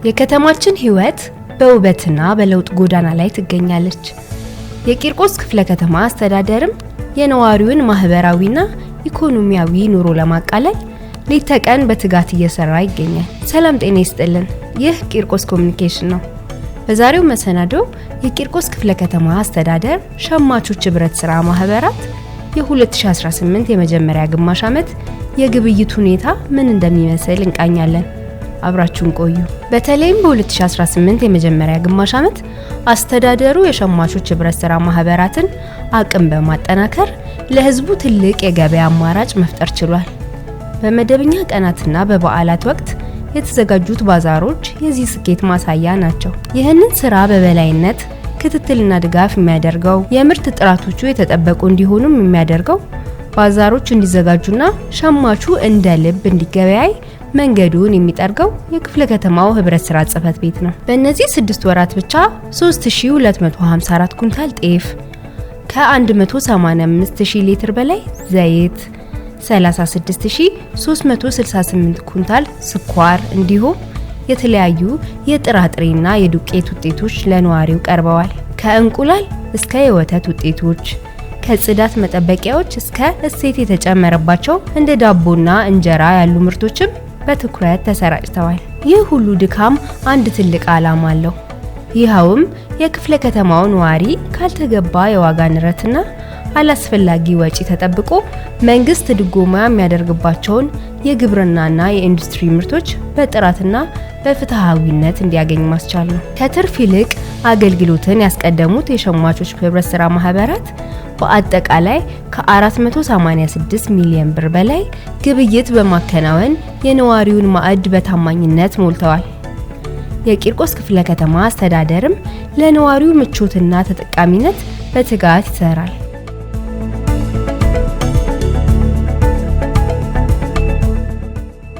የከተማችን ህይወት በውበትና በለውጥ ጎዳና ላይ ትገኛለች። የቂርቆስ ክፍለ ከተማ አስተዳደርም የነዋሪውን ማህበራዊና ኢኮኖሚያዊ ኑሮ ለማቃለል ሌት ተቀን በትጋት እየሰራ ይገኛል። ሰላም ጤና ይስጥልን። ይህ ቂርቆስ ኮሙኒኬሽን ነው። በዛሬው መሰናዶ የቂርቆስ ክፍለ ከተማ አስተዳደር ሸማቾች ህብረት ስራ ማህበራት የ2018 የመጀመሪያ ግማሽ ዓመት የግብይት ሁኔታ ምን እንደሚመስል እንቃኛለን። አብራችሁን ቆዩ። በተለይም በ2018 የመጀመሪያ ግማሽ ዓመት አስተዳደሩ የሸማቾች ህብረት ስራ ማህበራትን አቅም በማጠናከር ለህዝቡ ትልቅ የገበያ አማራጭ መፍጠር ችሏል። በመደበኛ ቀናትና በበዓላት ወቅት የተዘጋጁት ባዛሮች የዚህ ስኬት ማሳያ ናቸው። ይህንን ስራ በበላይነት ክትትልና ድጋፍ የሚያደርገው የምርት ጥራቶቹ የተጠበቁ እንዲሆኑም የሚያደርገው ባዛሮች እንዲዘጋጁና ሸማቹ እንደ ልብ እንዲገበያይ መንገዱን የሚጠርገው የክፍለ ከተማው ህብረት ስራ ጽፈት ቤት ነው። በእነዚህ 6 ወራት ብቻ 3254 ኩንታል ጤፍ፣ ከ185000 ሊትር በላይ ዘይት፣ 36368 ኩንታል ስኳር እንዲሁም የተለያዩ የጥራጥሬና የዱቄት ውጤቶች ለነዋሪው ቀርበዋል። ከእንቁላል እስከ የወተት ውጤቶች፣ ከጽዳት መጠበቂያዎች እስከ እሴት የተጨመረባቸው እንደ ዳቦና እንጀራ ያሉ ምርቶችም በትኩረት ተሰራጭተዋል። ይህ ሁሉ ድካም አንድ ትልቅ ዓላማ አለው። ይኸውም የክፍለ ከተማው ነዋሪ ካልተገባ የዋጋ ንረትና አላስፈላጊ ወጪ ተጠብቆ መንግስት ድጎማ የሚያደርግባቸውን የግብርናና የኢንዱስትሪ ምርቶች በጥራትና በፍትሃዊነት እንዲያገኝ ማስቻል ነው። ከትርፍ ይልቅ አገልግሎትን ያስቀደሙት የሸማቾች ህብረት ስራ ማህበራት በአጠቃላይ ከ486 ሚሊዮን ብር በላይ ግብይት በማከናወን የነዋሪውን ማዕድ በታማኝነት ሞልተዋል። የቂርቆስ ክፍለ ከተማ አስተዳደርም ለነዋሪው ምቾትና ተጠቃሚነት በትጋት ይሰራል።